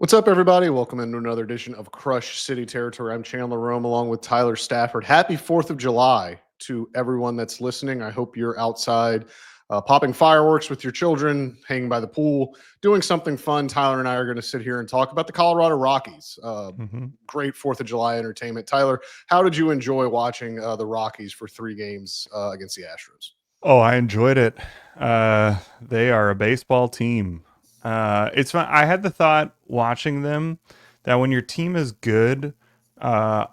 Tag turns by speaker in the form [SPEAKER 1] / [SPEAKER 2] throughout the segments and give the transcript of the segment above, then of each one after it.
[SPEAKER 1] What's up, everybody? Welcome into another edition of Crush City Territory. I'm Chandler Rome along with Tyler Stafford. Happy 4th of July to everyone that's listening. I hope you're outside popping fireworks with your children, hanging by the pool, doing something fun. Tyler and I are going to sit here and talk about the Colorado Rockies. Great 4th of July entertainment. Tyler, how did you enjoy watching the Rockies for 3 games against the Astros?
[SPEAKER 2] Oh, I enjoyed it. They are a baseball team. It's fun. I had the thought watching them that when your team is good, uh,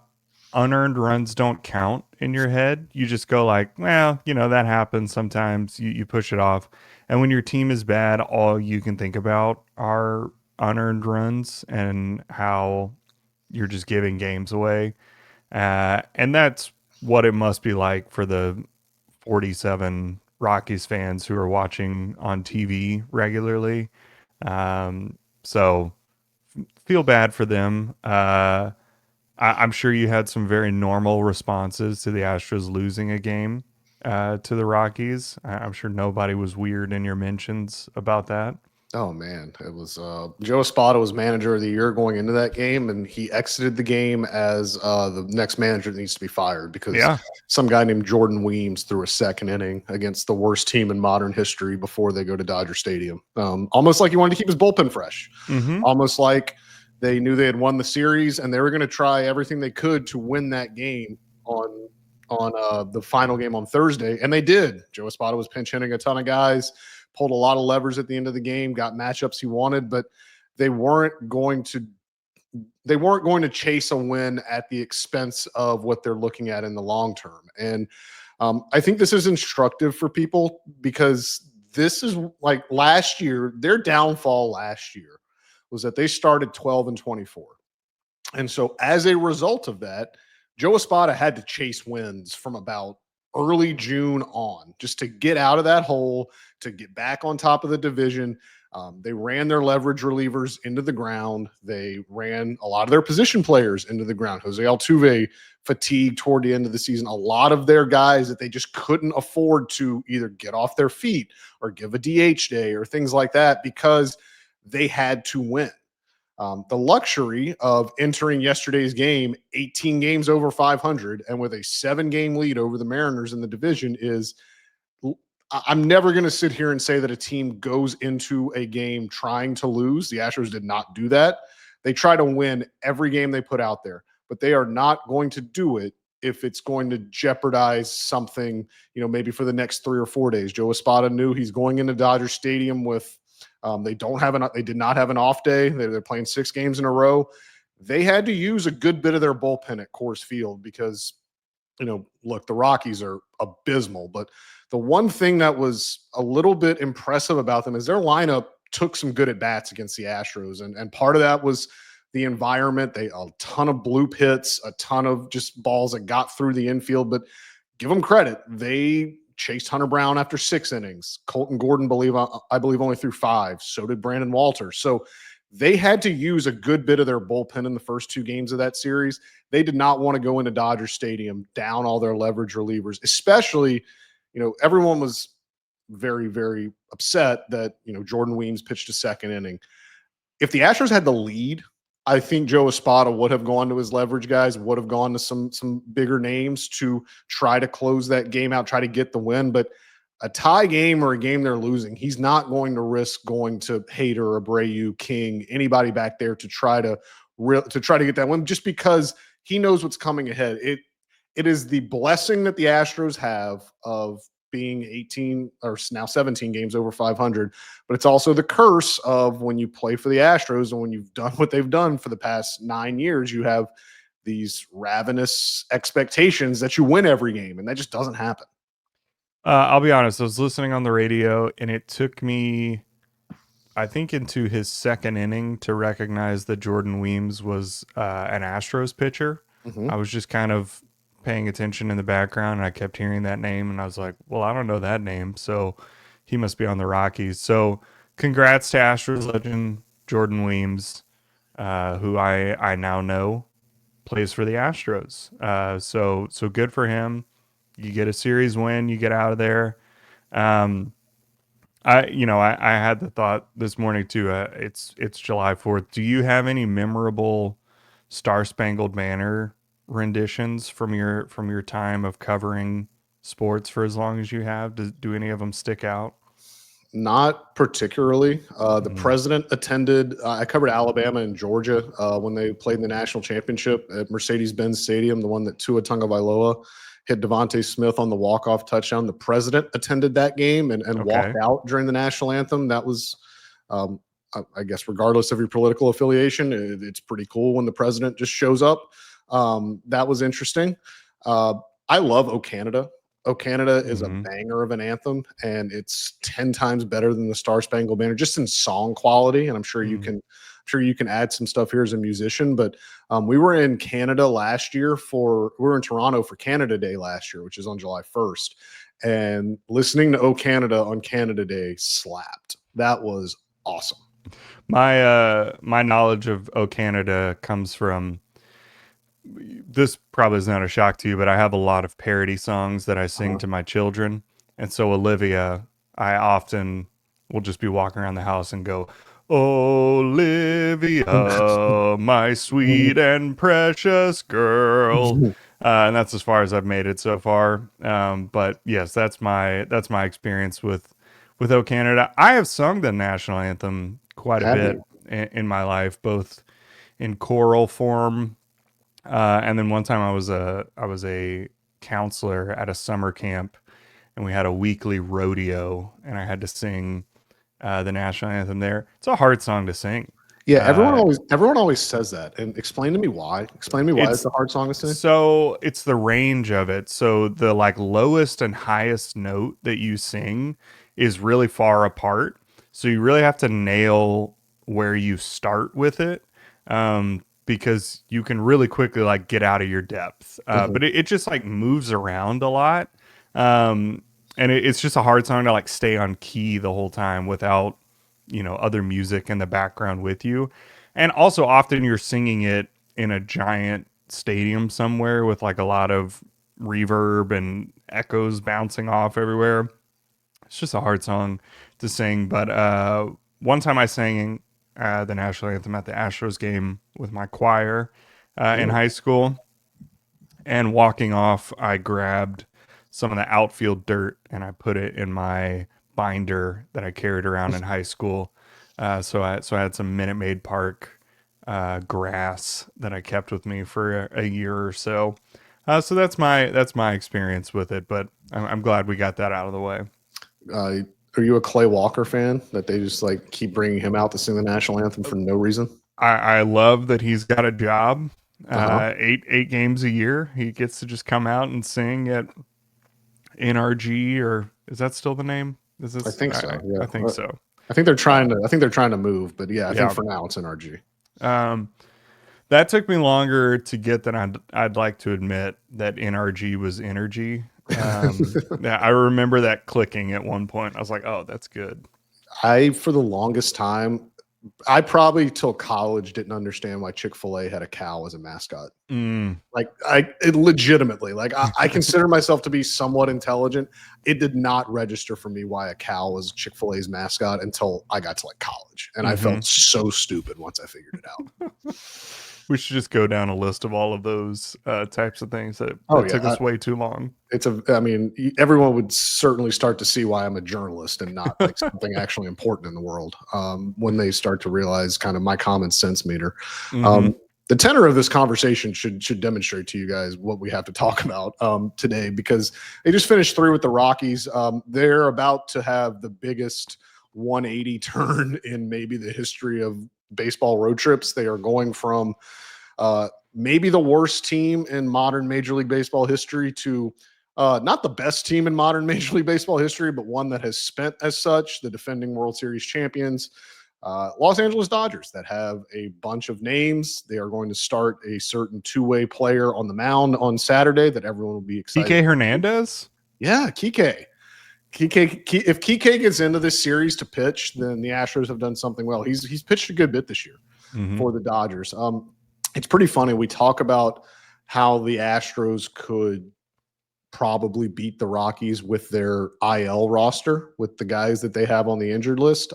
[SPEAKER 2] unearned runs don't count in your head. You just go like, well, that happens sometimes. You push it off. And when your team is bad, all you can think about are unearned runs and how you're just giving games away. And that's what it must be like for the 47 Rockies fans who are watching on TV regularly. So feel bad for them. I'm sure you had some very normal responses to the Astros losing a game to the Rockies. I'm sure nobody was weird in your mentions about that.
[SPEAKER 1] Oh man, it was Joe Espada was manager of the year going into that game, and he exited the game as the next manager that needs to be fired because
[SPEAKER 2] Yeah.
[SPEAKER 1] some guy named Jordan Weems threw a second inning against the worst team in modern history before they go to Dodger Stadium. Almost like he wanted to keep his bullpen fresh,
[SPEAKER 2] Mm-hmm.
[SPEAKER 1] almost like they knew they had won the series and they were going to try everything they could to win that game on the final game on Thursday, and they did. Joe Espada was pinch hitting a ton of guys, pulled a lot of levers at the end of the game, got matchups he wanted, but they weren't going to chase a win at the expense of what they're looking at in the long term. And I think this is instructive for people because this is like last year, their downfall last year was that they started 12-24. And so as a result of that, Joe Espada had to chase wins from about early June on just to get out of that hole, to get back on top of the division. They ran their leverage relievers into the ground. They ran a lot of their position players into the ground. Jose Altuve fatigued toward the end of the season. A lot of their guys that they just couldn't afford to either get off their feet or give a DH day or things like that because they had to win. The luxury of entering yesterday's game 18 games over 500 and with a 7-game lead over the Mariners in the division is I'm never going to sit here and say that a team goes into a game trying to lose. The Astros did not do that. They try to win every game they put out there, but they are not going to do it if it's going to jeopardize something, maybe for the next 3 or 4 days. Joe Espada knew he's going into Dodger Stadium with they did not have an off day. They're playing 6 games in a row. They had to use a good bit of their bullpen at Coors Field because, look, the Rockies are abysmal. But the one thing that was a little bit impressive about them is their lineup took some good at bats against the Astros. And part of that was the environment. A ton of bloop hits, a ton of just balls that got through the infield. But give them credit. They chased Hunter Brown after 6 innings. Colton Gordon, I believe, only threw 5. So did Brandon Walter. So they had to use a good bit of their bullpen in the first 2 games of that series. They did not want to go into Dodger Stadium down all their leverage relievers, especially, everyone was very, very upset that, Jordan Weems pitched a 2nd inning. If the Astros had the lead, I think Joe Espada would have gone to his leverage guys, would have gone to some bigger names to try to close that game out, try to get the win. But a tie game or a game they're losing, he's not going to risk going to Hader, Abreu, King, anybody back there to try to get that win, just because he knows what's coming ahead. It is the blessing that the Astros have of being 18 or now 17 games over 500, but it's also the curse of when you play for the Astros and when you've done what they've done for the past 9 years, you have these ravenous expectations that you win every game, and that just doesn't happen.
[SPEAKER 2] I'll be honest. I was listening on the radio, and it took me, I think, into his 2nd inning to recognize that Jordan Weems was an Astros pitcher. I was just kind of paying attention in the background, and I kept hearing that name, and I was like, well, I don't know that name, so he must be on the Rockies. So congrats to Astros legend Jordan Weems, who I now know plays for the Astros. So good for him. You get a series win, you get out of there. Um, I had the thought this morning too. It's July 4th. Do you have any memorable Star Spangled Banner renditions from your time of covering sports for as long as you have? Do any of them stick out?
[SPEAKER 1] Not particularly. The
[SPEAKER 2] Mm,
[SPEAKER 1] president attended. I covered Alabama and Georgia when they played in the national championship at Mercedes-Benz Stadium, the one that Tua Tagovailoa hit Devontae Smith on the walk-off touchdown. The president attended that game and walked
[SPEAKER 2] okay.
[SPEAKER 1] out during the national anthem. That was, I guess, regardless of your political affiliation, it's pretty cool when the president just shows up. That was interesting. Uh, I love "O Canada." "O Canada" is a
[SPEAKER 2] Hmm.
[SPEAKER 1] banger of an anthem, and it's 10 times better than the Star Spangled Banner, just in song quality. And I'm sure you can add some stuff here as a musician. But we were in Canada last year we were in Toronto for Canada Day last year, which is on July 1st. And listening to "O Canada" on Canada Day slapped. That was awesome.
[SPEAKER 2] My knowledge of O Canada comes from, this probably is not a shock to you, but I have a lot of parody songs that I sing
[SPEAKER 1] Uh-huh.
[SPEAKER 2] to my children. And so Olivia, I often will just be walking around the house and go, Olivia, my sweet and precious girl. And that's as far as I've made it so far. But yes, that's my experience with O Canada. I have sung the national anthem quite a
[SPEAKER 1] Have
[SPEAKER 2] bit
[SPEAKER 1] you?
[SPEAKER 2] in my life, both in choral form, and then one time I was a counselor at a summer camp, and we had a weekly rodeo, and I had to sing the national anthem there. It's a hard song to sing.
[SPEAKER 1] Yeah, everyone
[SPEAKER 2] Uh,
[SPEAKER 1] always everyone always says that. And explain to me why. Explain to me why it's
[SPEAKER 2] it's
[SPEAKER 1] a hard song to sing.
[SPEAKER 2] it's the range of it. So the like lowest and highest note that you sing is really far apart. So you really have to nail where you start with it. Because you can really quickly like get out of your depth.
[SPEAKER 1] Mhm.
[SPEAKER 2] But it just like moves around a lot. Um, and it's just a hard song to like stay on key the whole time without, other music in the background with you. And also often you're singing it in a giant stadium somewhere with like a lot of reverb and echoes bouncing off everywhere. It's just a hard song to sing. But one time I sang the national anthem at the Astros game with my choir in
[SPEAKER 1] Mm.
[SPEAKER 2] high school. And walking off, I grabbed some of the outfield dirt and I put it in my binder that I carried around in high school. So I had some Minute Maid Park grass that I kept with me for a year or so. So that's my experience with it. But I'm glad we got that out of the way.
[SPEAKER 1] Uh, are you a Clay Walker fan that they just like keep bringing him out to sing the national anthem for no reason?
[SPEAKER 2] I love that he's got a job.
[SPEAKER 1] Uh-huh.
[SPEAKER 2] Eight games a year, he gets to just come out and sing at NRG, or is that still the name? Is
[SPEAKER 1] I
[SPEAKER 2] this?
[SPEAKER 1] think so.
[SPEAKER 2] I
[SPEAKER 1] Yeah.
[SPEAKER 2] think so.
[SPEAKER 1] I think they're trying to move, but yeah, I think
[SPEAKER 2] Yeah.
[SPEAKER 1] for now it's NRG.
[SPEAKER 2] Um, that took me longer to get than I'd like to admit that NRG was energy. Yeah, I remember that clicking at one point. I was like, oh, that's good.
[SPEAKER 1] For the longest time, I probably till college didn't understand why Chick-fil-A had a cow as a mascot.
[SPEAKER 2] Mm.
[SPEAKER 1] Like it legitimately, like I consider myself to be somewhat intelligent. It did not register for me why a cow was Chick-fil-A's mascot until I got to like college, and I
[SPEAKER 2] Hmm.
[SPEAKER 1] felt so stupid once I figured it out.
[SPEAKER 2] We should just go down a list of all of those types of things that,
[SPEAKER 1] Oh
[SPEAKER 2] took
[SPEAKER 1] yeah,
[SPEAKER 2] us way too long.
[SPEAKER 1] I mean, everyone would certainly start to see why I'm a journalist and not like something actually important in the world when they start to realize kind of my common sense meter.
[SPEAKER 2] Hmm.
[SPEAKER 1] Um, the tenor of this conversation should demonstrate to you guys what we have to talk about today, because they just finished through with the Rockies. They're about to have the biggest 180 turn in maybe the history of baseball road trips. They are going from maybe the worst team in modern Major League Baseball history to not the best team in modern Major League Baseball history, but one that has spent as such, the defending World Series champions, Los Angeles Dodgers, that have a bunch of names. They are going to start a certain two-way player on the mound on Saturday that everyone will be excited.
[SPEAKER 2] PK Hernandez.
[SPEAKER 1] Yeah, Kike. If Kike gets into this series to pitch, then the Astros have done something well. He's pitched a good bit this year
[SPEAKER 2] Hmm.
[SPEAKER 1] for the Dodgers. It's pretty funny. We talk about how the Astros could probably beat the Rockies with their IL roster, with the guys that they have on the injured list.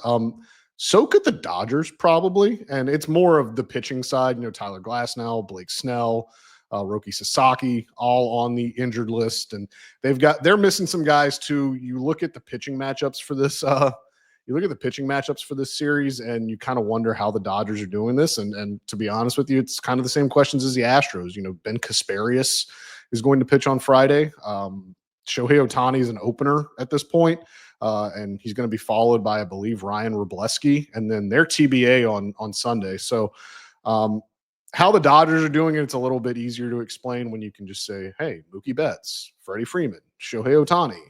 [SPEAKER 1] So could the Dodgers probably, and it's more of the pitching side. Tyler Glasnow, Blake Snell, Roki Sasaki, all on the injured list, and they're missing some guys too. You look at the pitching matchups for this. You look at the pitching matchups for this series, and you kind of wonder how the Dodgers are doing this. And to be honest with you, it's kind of the same questions as the Astros. Ben Kasparius is going to pitch on Friday. Shohei Ohtani is an opener at this point, and he's going to be followed by, I believe, Ryan Wrobleski, and then their TBA on Sunday. So how the Dodgers are doing it, it's a little bit easier to explain when you can just say, hey, Mookie Betts, Freddie Freeman, Shohei Ohtani,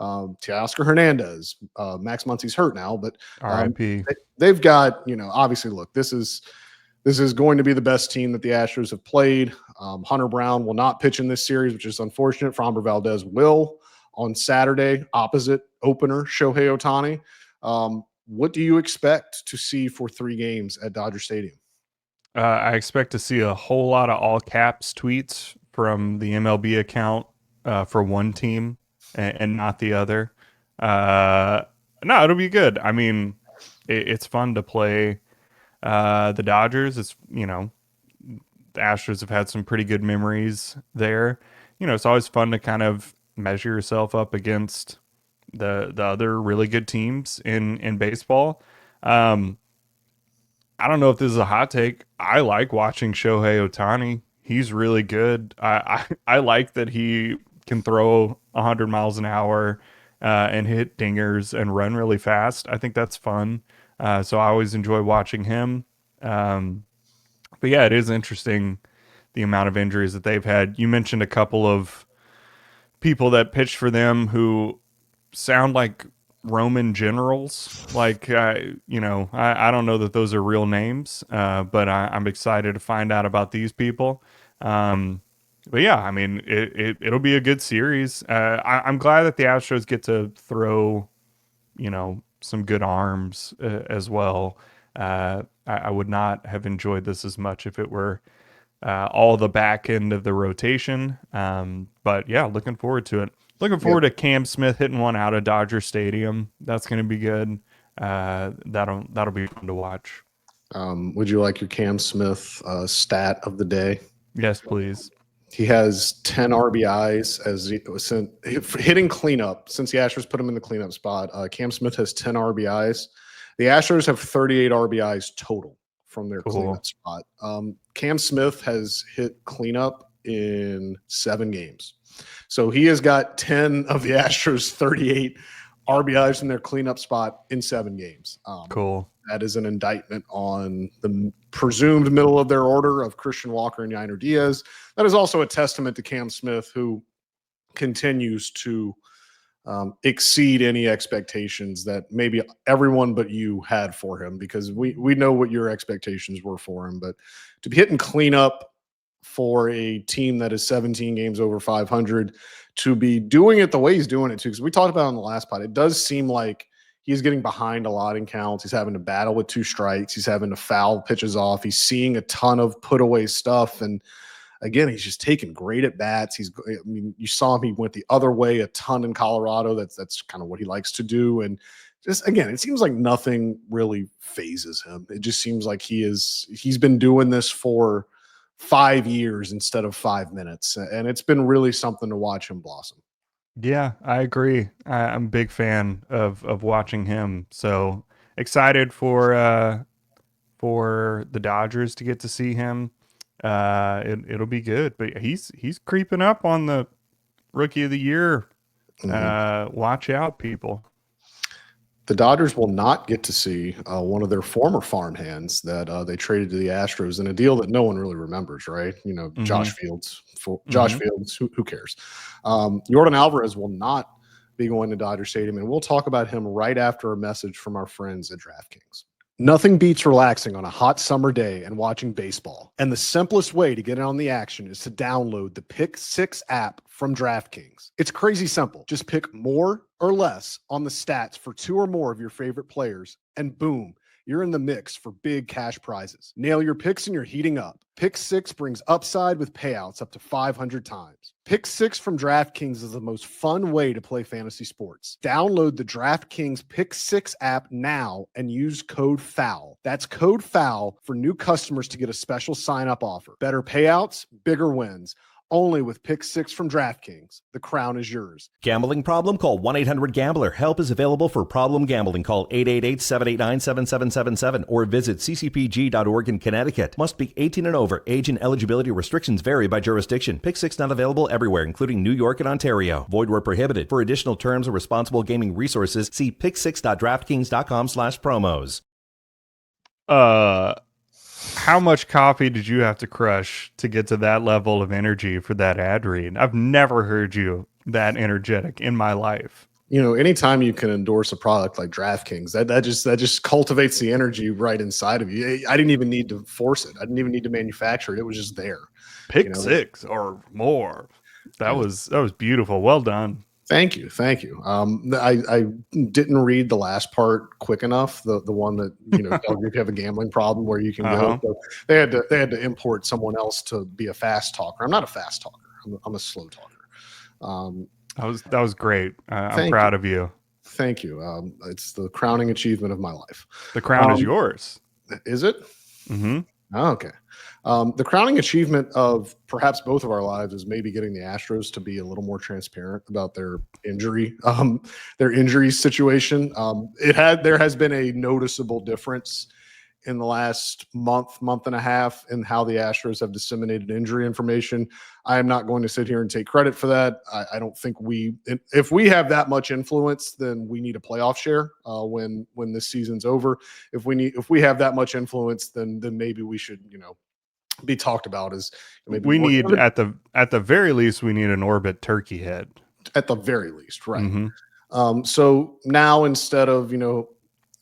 [SPEAKER 1] Teoscar Hernandez, Max Muncy's hurt now, but
[SPEAKER 2] RIP.
[SPEAKER 1] They've got, obviously, look, this is going to be the best team that the Astros have played. Hunter Brown will not pitch in this series, which is unfortunate. Framber Valdez will on Saturday, opposite opener Shohei Ohtani. What do you expect to see for 3 games at Dodger Stadium?
[SPEAKER 2] I expect to see a whole lot of all caps tweets from the MLB account for one team and not the other. No, it'll be good. I mean, it's fun to play the Dodgers. It's, the Astros have had some pretty good memories there. It's always fun to kind of measure yourself up against the other really good teams in baseball. I don't know if this is a hot take. I like watching Shohei Ohtani. He's really good. I like that he can throw 100 miles an hour and hit dingers and run really fast. I think that's fun. So I always enjoy watching him. But yeah, it is interesting the amount of injuries that they've had. You mentioned a couple of people that pitched for them who sound like Roman generals. Like, I don't know that those are real names, but I'm excited to find out about these people. But yeah, I mean, it'll be a good series. I'm glad that the Astros get to throw, some good arms as well. I would not have enjoyed this as much if it were all the back end of the rotation. But yeah, looking forward to it. Looking forward to Cam Smith hitting one out of Dodger Stadium. That's going to be good. That'll be fun to watch.
[SPEAKER 1] Would you like your Cam Smith stat of the day?
[SPEAKER 2] Yes, please.
[SPEAKER 1] He has 10 RBIs hitting cleanup. Since the Astros put him in the cleanup spot, Cam Smith has 10 RBIs. The Astros have 38 RBIs total from their cleanup spot. Cam Smith has hit cleanup in 7 games. So he has got 10 of the Astros' 38 RBIs in their cleanup spot in 7 games.
[SPEAKER 2] Cool.
[SPEAKER 1] That is an indictment on the presumed middle of their order of Christian Walker and Yainer Diaz. That is also a testament to Cam Smith, who continues to exceed any expectations that maybe everyone but you had for him, because we know what your expectations were for him. But to be hitting cleanup for a team that is 17 games over 500, to be doing it the way he's doing it too, because we talked about it on the last pod, it does seem like he's getting behind a lot in counts. He's having to battle with 2 strikes. He's having to foul pitches off. He's seeing a ton of put away stuff. And again, he's just taking great at bats. You saw him, he went the other way a ton in Colorado. That's kind of what he likes to do. And just, again, it seems like nothing really phases him. It just seems like he's been doing this for 5 years instead of 5 minutes. And it's been really something to watch him blossom.
[SPEAKER 2] Yeah, I agree. I'm a big fan of watching him. So excited for the Dodgers to get to see him. It'll be good. But he's creeping up on the Rookie of the Year. Watch out, people.
[SPEAKER 1] The Dodgers will not get to see one of their former farmhands that they traded to the Astros in a deal that no one really remembers, right? Josh Fields. Josh Fields, who cares? Yordan Alvarez will not be going to Dodger Stadium, and we'll talk about him right after a message from our friends at DraftKings. Nothing beats relaxing on a hot summer day and watching baseball. And the simplest way to get in on the action is to download the Pick 6 app from DraftKings. It's crazy simple. Just pick more or less on the stats for 2 or more of your favorite players, and boom, you're in the mix for big cash prizes. Nail your picks and you're heating up. Pick 6 brings upside with payouts up to 500 times. Pick Six from DraftKings is the most fun way to play fantasy sports. Download the DraftKings Pick Six app now and use code FOUL. That's code FOUL for new customers to get a special sign-up offer. Better payouts, bigger wins. Only with Pick Six from DraftKings. The crown is yours.
[SPEAKER 3] Gambling problem? Call 1-800-GAMBLER. Help is available for problem gambling. Call 888-789-7777 or visit ccpg.org in Connecticut. Must be 18 and over. Age and eligibility restrictions vary by jurisdiction. Pick Six not available everywhere, including New York and Ontario. Void where prohibited. For additional terms and responsible gaming resources, see picksix.draftkings.com/promos.
[SPEAKER 2] How much coffee did you have to crush to get to that level of energy for that ad read? I've never heard you that energetic in my life.
[SPEAKER 1] You know, anytime you can endorse a product like DraftKings, that just cultivates the energy right inside of you. I didn't even need to force it. I didn't even need to manufacture it. It was just there.
[SPEAKER 2] Pick six or more. That was beautiful. Well done.
[SPEAKER 1] Thank you. I didn't read the last part quick enough. The one that tells you if you have a gambling problem where you can go. So they had to import someone else to be a fast talker. I'm not a fast talker. I'm a slow talker.
[SPEAKER 2] That was great. I'm proud of you.
[SPEAKER 1] Thank you. It's the crowning achievement of my life.
[SPEAKER 2] The crown is yours.
[SPEAKER 1] Is it?
[SPEAKER 2] Mm-hmm.
[SPEAKER 1] Oh, okay. The crowning achievement of perhaps both of our lives is maybe getting the Astros to be a little more transparent about their injury situation. There has been a noticeable difference in the last month and a half in how the Astros have disseminated injury information. I am not going to sit here and take credit for that. I don't think if we have that much influence, then we need a playoff share when this season's over. If we have that much influence, then maybe we should, be talked about as maybe
[SPEAKER 2] we need at the very least we need an orbit turkey head
[SPEAKER 1] at the very least, right?
[SPEAKER 2] Mm-hmm.
[SPEAKER 1] So now instead of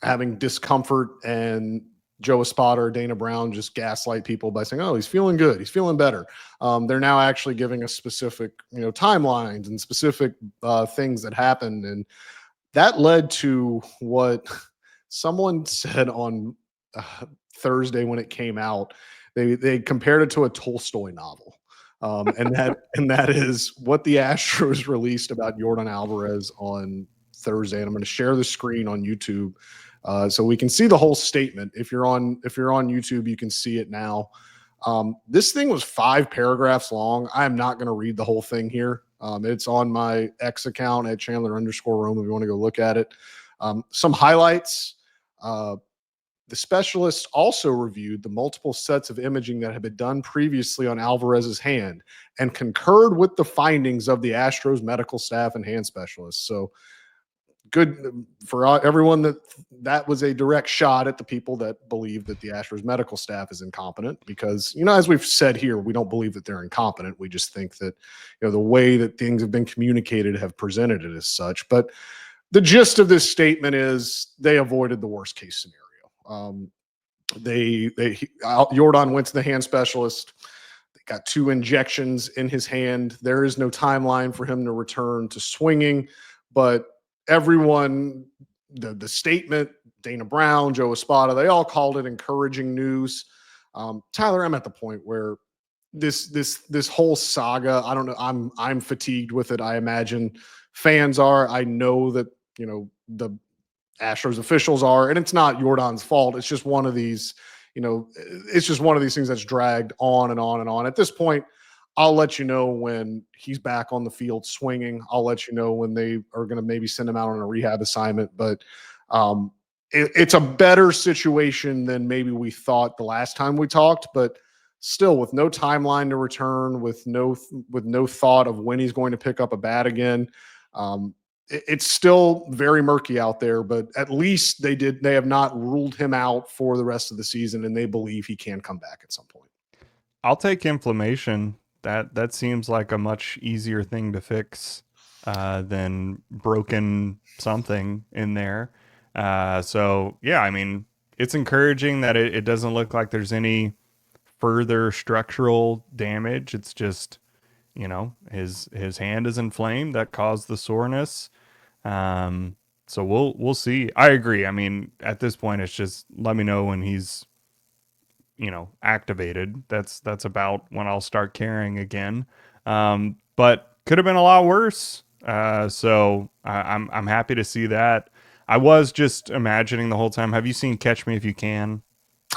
[SPEAKER 1] having discomfort and Joe Espada or Dana Brown just gaslight people by saying, "Oh, he's feeling good, he's feeling better," they're now actually giving us specific timelines and specific things that happened, and that led to what someone said on Thursday when it came out. They compared it to a Tolstoy novel, and that is what the Astros released about Yordan Alvarez on Thursday. And I'm going to share the screen on YouTube so we can see the whole statement. If you're on YouTube, you can see it now. This thing was 5 paragraphs long. I'm not going to read the whole thing here. It's on my X account at Chandler_Rome if you want to go look at it. Some highlights. The specialists also reviewed the multiple sets of imaging that had been done previously on Alvarez's hand and concurred with the findings of the Astros medical staff and hand specialists. So good for everyone that was a direct shot at the people that believe that the Astros medical staff is incompetent because, as we've said here, we don't believe that they're incompetent. We just think that, the way that things have been communicated have presented it as such. But the gist of this statement is they avoided the worst case scenario. Yordan went to the hand specialist. They got 2 injections in his hand. There is no timeline for him to return to swinging, but everyone, the statement, Dana Brown, Joe Espada, they all called it encouraging news. Tyler, I'm at the point where this whole saga, I don't know, I'm fatigued with it. I imagine fans are. I know that the Astros officials are, and it's not Yordan's fault. It's just one of these, it's just one of these things that's dragged on and on and on. At this point, I'll let you know when he's back on the field swinging. I'll let you know when they are going to maybe send him out on a rehab assignment. But it's a better situation than maybe we thought the last time we talked. But still, with no timeline to return, with no thought of when he's going to pick up a bat again. It's still very murky out there, but at least they have not ruled him out for the rest of the season, and they believe he can come back at some point.
[SPEAKER 2] I'll take inflammation. That seems like a much easier thing to fix than broken something in there. So yeah, I mean, it's encouraging that it doesn't look like there's any further structural damage. It's just, his hand is inflamed. That caused the soreness. So we'll see. I agree. I mean, at this point, it's just let me know when he's, activated. That's about when I'll start caring again. but could have been a lot worse. So I'm happy to see that. I was just imagining the whole time. Have you seen Catch Me If You Can?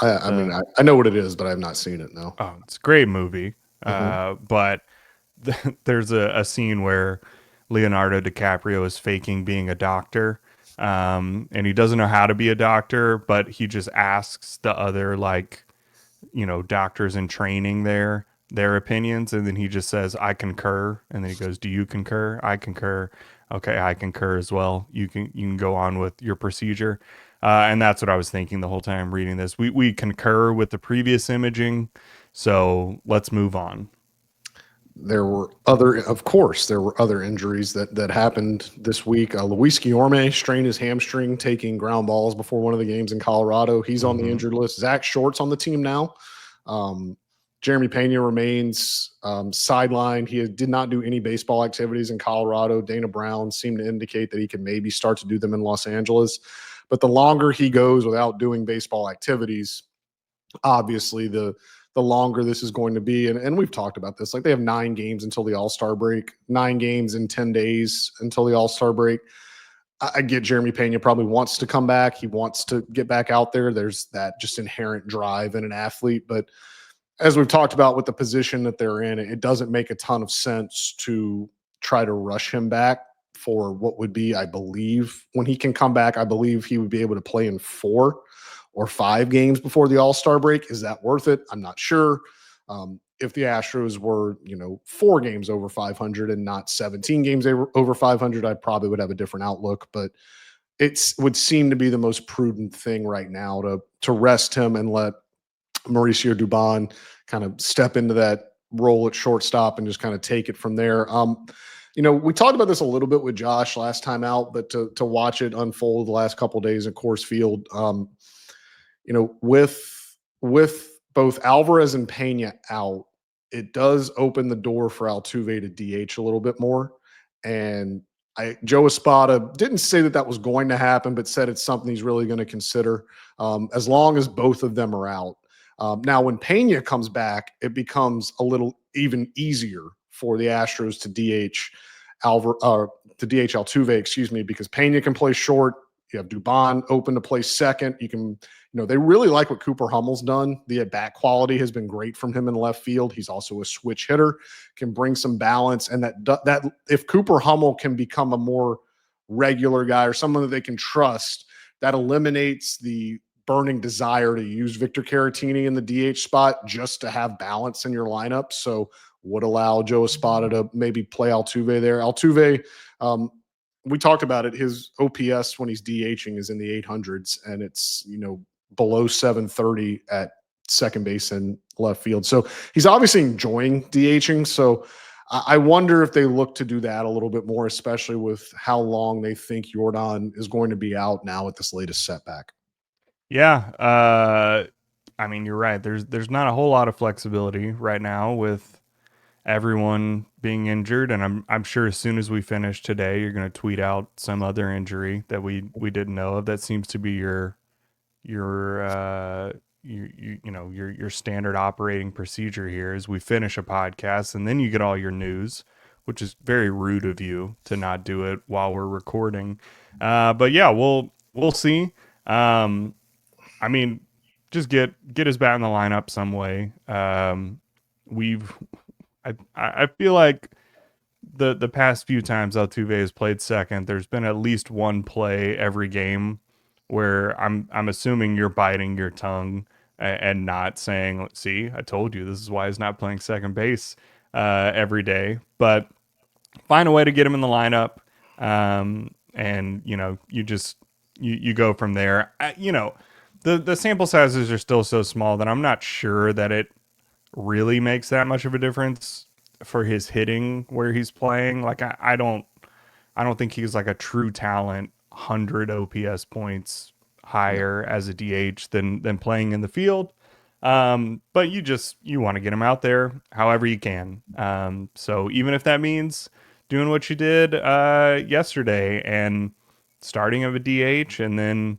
[SPEAKER 1] I mean, I know what it is, but I have not seen it. No.
[SPEAKER 2] Oh, it's a great movie.
[SPEAKER 1] Mm-hmm.
[SPEAKER 2] But there's a scene where Leonardo DiCaprio is faking being a doctor. And he doesn't know how to be a doctor, but he just asks the other, like, doctors in training their opinions. And then he just says, I concur. And then he goes, do you concur? I concur. Okay, I concur as well. You can go on with your procedure. And that's what I was thinking the whole time reading this. We concur with the previous imaging. So let's move on.
[SPEAKER 1] There were other injuries that happened this week. Luis Guillorme strained his hamstring taking ground balls before one of the games in Colorado. He's on the injured list. Zach Short's on the team now. Jeremy Pena remains sidelined. He did not do any baseball activities in Colorado. Dana Brown seemed to indicate that he could maybe start to do them in Los Angeles. But the longer he goes without doing baseball activities, obviously the longer this is going to be. And we've talked about this. Like, they have 9 games until the All-Star break, 9 games in 10 days until the All-Star break. I get Jeremy Pena probably wants to come back. He wants to get back out there. There's that just inherent drive in an athlete. But as we've talked about with the position that they're in, it doesn't make a ton of sense to try to rush him back for what would be, I believe, when he can come back, I believe he would be able to play in 4 or 5 games before the All-Star break. Is that worth it? I'm not sure. If the Astros were, 4 games over 500 and not 17 games over 500, I probably would have a different outlook. But it would seem to be the most prudent thing right now to rest him and let Mauricio Dubon kind of step into that role at shortstop and just kind of take it from there. We talked about this a little bit with Josh last time out, but to watch it unfold the last couple of days at Coors Field, with both Alvarez and Pena out, it does open the door for Altuve to DH a little bit more. And Joe Espada didn't say that was going to happen, but said it's something he's really going to consider as long as both of them are out. Now, when Pena comes back, it becomes a little even easier for the Astros to DH Altuve, because Pena can play short. You have Dubon open to play second. You can, they really like what Cooper Hummel's done. The at-bat quality has been great from him in left field. He's also a switch hitter, can bring some balance. And that if Cooper Hummel can become a more regular guy or someone that they can trust, that eliminates the burning desire to use Victor Caratini in the DH spot just to have balance in your lineup. So would allow Joe Espada to maybe play Altuve there. Altuve, we talked about it. His OPS when he's DHing is in the 800s, and it's, below 730 at second base and left field. So he's obviously enjoying DHing. So I wonder if they look to do that a little bit more, especially with how long they think Jordan is going to be out now with this latest setback.
[SPEAKER 2] Yeah. I mean, you're right. There's not a whole lot of flexibility right now with everyone being injured, and I'm sure as soon as we finish today, you're going to tweet out some other injury that we didn't know of. That seems to be your standard operating procedure here is we finish a podcast and then you get all your news, which is very rude of you to not do it while we're recording. But yeah, we'll see. I mean, just get his bat in the lineup some way. I feel like the past few times Altuve has played second, there's been at least one play every game where I'm assuming you're biting your tongue and not saying, "See, I told you this is why he's not playing second base every day." But find a way to get him in the lineup, and you go from there. The sample sizes are still so small that I'm not sure that it really makes that much of a difference for his hitting where he's playing. Like I don't think he's like a true talent, 100 OPS points higher as a DH than playing in the field. But you want to get him out there however you can. So even if that means doing what you did yesterday and starting of a DH and then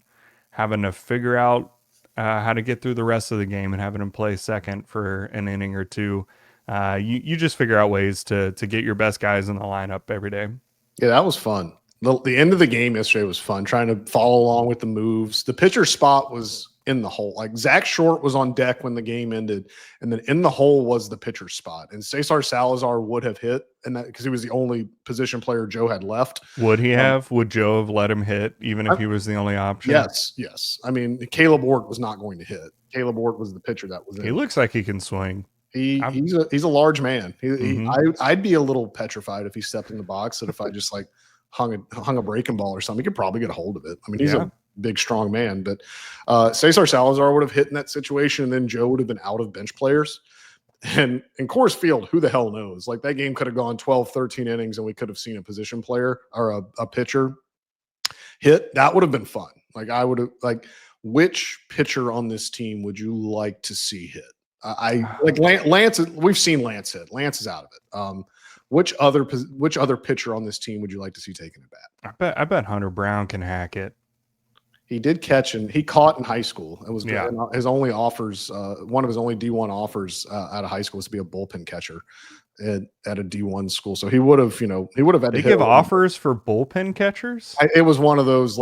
[SPEAKER 2] having to figure out how to get through the rest of the game and having him play second for an inning or two. You just figure out ways to get your best guys in the lineup every day.
[SPEAKER 1] Yeah, that was fun. The end of the game yesterday was fun, trying to follow along with the moves. The pitcher spot was in the hole. Like Zach Short was on deck when the game ended, and then in the hole was the pitcher spot. And Cesar Salazar would have hit, and that because he was the only position player Joe had left.
[SPEAKER 2] Would he have? Would Joe have let him hit even if he was the only option?
[SPEAKER 1] Yes. I mean, Caleb Ort was not going to hit. Caleb Ort was the pitcher that was in.
[SPEAKER 2] He looks like he can swing.
[SPEAKER 1] He's a large man. I'd be a little petrified if he stepped in the box. That if I just like hung a breaking ball or something, he could probably get a hold of it. I mean, he's a big, strong man. But Cesar Salazar would have hit in that situation, and then Joe would have been out of bench players. And in Coors Field, who the hell knows? Like that game could have gone 12, 13 innings, and we could have seen a position player or a pitcher hit. That would have been fun. Like I would have which pitcher on this team would you like to see hit? I like Lance. We've seen Lance hit. Lance is out of it. Which other pitcher on this team would you like to see taking it back?
[SPEAKER 2] I bet Hunter Brown can hack it.
[SPEAKER 1] He did catch and he caught in high school. It was his only offers. One of his only D1 offers out of high school was to be a bullpen catcher at a D1 school. So he would have, had to
[SPEAKER 2] give offers for bullpen catchers.
[SPEAKER 1] It was one of those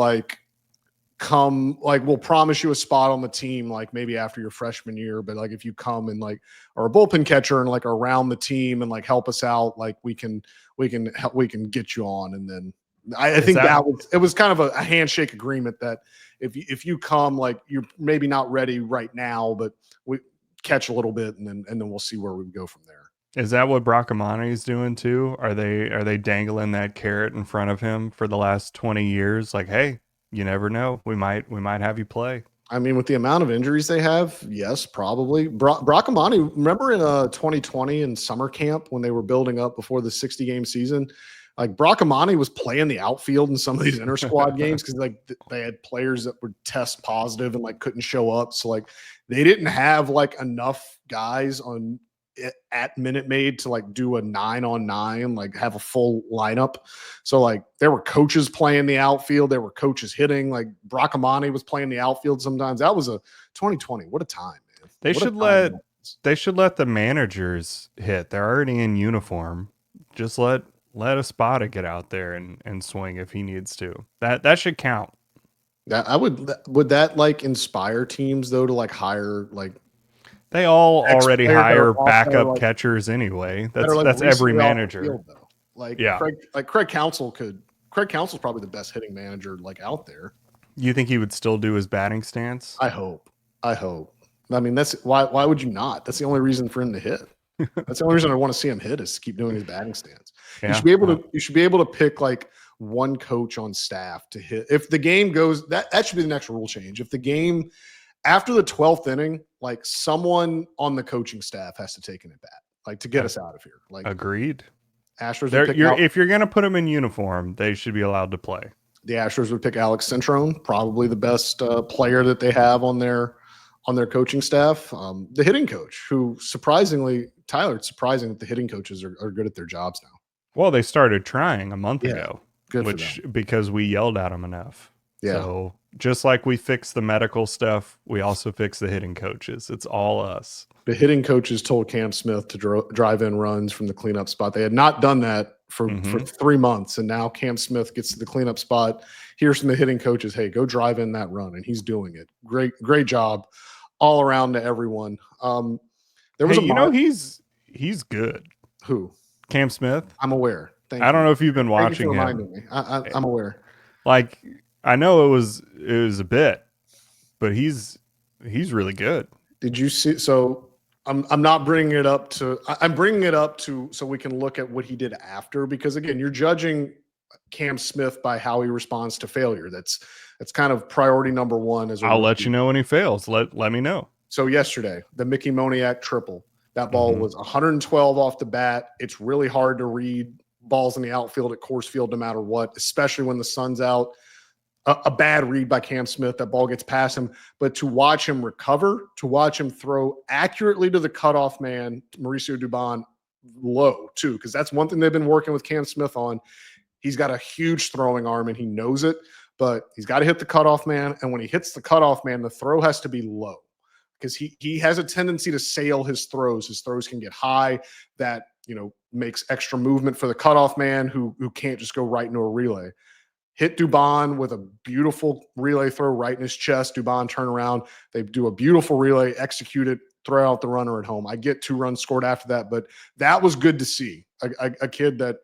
[SPEAKER 1] we'll promise you a spot on the team, like maybe after your freshman year, but like if you come and are a bullpen catcher and around the team and help us out, we can get you on. And then I think it was kind of a handshake agreement that if you come, you're maybe not ready right now, but we catch a little bit and then we'll see where we go from there.
[SPEAKER 2] Is that what Bracamani is doing too? Are they dangling that carrot in front of him for the last 20 years? Like, hey, you never know. We might have you play.
[SPEAKER 1] I mean, with the amount of injuries they have, yes, probably. Bracamani, remember in 2020 in summer camp when they were building up before the 60-game season, Bracamani was playing the outfield in some of these inter squad games because they had players that would test positive and couldn't show up. So they didn't have enough guys at Minute Maid to do a 9-on-9, have a full lineup. So there were coaches playing the outfield, there were coaches hitting. Bracamani was playing the outfield sometimes. That was a 2020. What a time, man!
[SPEAKER 2] They should let the managers hit. They're already in uniform. Just let Espada get out there and swing if he needs to. That should count.
[SPEAKER 1] Would that inspire teams though to hire
[SPEAKER 2] They all already hire backup catchers anyway. That's every manager.
[SPEAKER 1] Field, Craig Counsell Craig Counsell's probably the best hitting manager out there.
[SPEAKER 2] You think he would still do his batting stance?
[SPEAKER 1] I hope. I mean, that's why would you not? That's the only reason for him to hit. That's the only reason I want to see him hit is to keep doing his batting stance. Yeah. You should be able to pick one coach on staff to hit. If the game goes, that should be the next rule change. If the game after the 12th inning, someone on the coaching staff has to take an at bat, to get us out of here.
[SPEAKER 2] Agreed.
[SPEAKER 1] Astros.
[SPEAKER 2] If you're going to put them in uniform, they should be allowed to play.
[SPEAKER 1] The Astros would pick Alex Centrone, probably the best player that they have on their coaching staff. The hitting coach, who surprisingly, Tyler, it's surprising that the hitting coaches are good at their jobs now.
[SPEAKER 2] Well, they started trying a month ago,
[SPEAKER 1] good
[SPEAKER 2] because we yelled at them enough.
[SPEAKER 1] Yeah.
[SPEAKER 2] So just like we fix the medical stuff, we also fix the hitting coaches. It's all us.
[SPEAKER 1] The hitting coaches told Cam Smith to drive in runs from the cleanup spot. They had not done that for 3 months, and now Cam Smith gets to the cleanup spot. Here's from the hitting coaches, hey, go drive in that run, and he's doing it. Great job all around to everyone. There was
[SPEAKER 2] he's good.
[SPEAKER 1] Who?
[SPEAKER 2] Cam Smith?
[SPEAKER 1] I'm aware.
[SPEAKER 2] I don't know if you've been watching him.
[SPEAKER 1] Me. I'm aware.
[SPEAKER 2] I know it was a bit, but he's really good.
[SPEAKER 1] Did you see? So I'm not bringing it up to. I'm bringing it up to so we can look at what he did after, because again, you're judging Cam Smith by how he responds to failure. That's kind of priority number one.
[SPEAKER 2] I'll let you know when he fails. Let me know.
[SPEAKER 1] So yesterday, the Mickey Moniak triple. That ball was 112 off the bat. It's really hard to read balls in the outfield at Coors Field no matter what, especially when the sun's out. A bad read by Cam Smith. That ball gets past him. But to watch him recover, to watch him throw accurately to the cutoff man, Mauricio Dubon, low too, because that's one thing they've been working with Cam Smith on. He's got a huge throwing arm and he knows it, but he's got to hit the cutoff man. And when he hits the cutoff man, the throw has to be low. because he has a tendency to sail his throws. His throws can get high. That, makes extra movement for the cutoff man who can't just go right into a relay. Hit Dubon with a beautiful relay throw right in his chest. Dubon turn around. They do a beautiful relay, execute it, throw out the runner at home. I get 2 runs scored after that, but that was good to see. A kid that,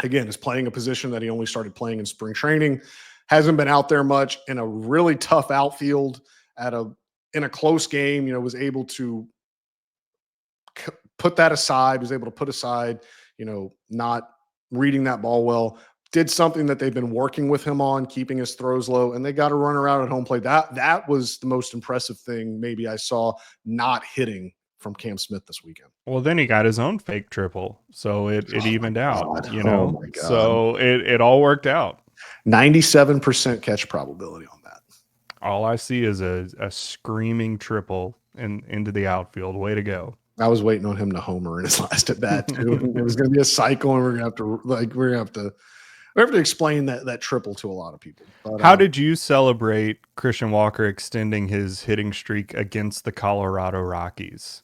[SPEAKER 1] again, is playing a position that he only started playing in spring training, hasn't been out there much, in a really tough outfield in a close game, was able to put that aside, was able to put aside, not reading that ball well, did something that they've been working with him on, keeping his throws low, and they got a runner out at home plate. That was the most impressive thing maybe I saw not hitting from Cam Smith this weekend.
[SPEAKER 2] Well, then he got his own fake triple, so it evened out,
[SPEAKER 1] Oh my God.
[SPEAKER 2] So it all worked out.
[SPEAKER 1] 97% catch probability on that.
[SPEAKER 2] All I see is a screaming triple into the outfield. Way to go.
[SPEAKER 1] I was waiting on him to homer in his last at bat too. It was going to be a cycle, and we're going to have to explain that triple to a lot of people. But,
[SPEAKER 2] how did you celebrate Christian Walker extending his hitting streak against the Colorado Rockies?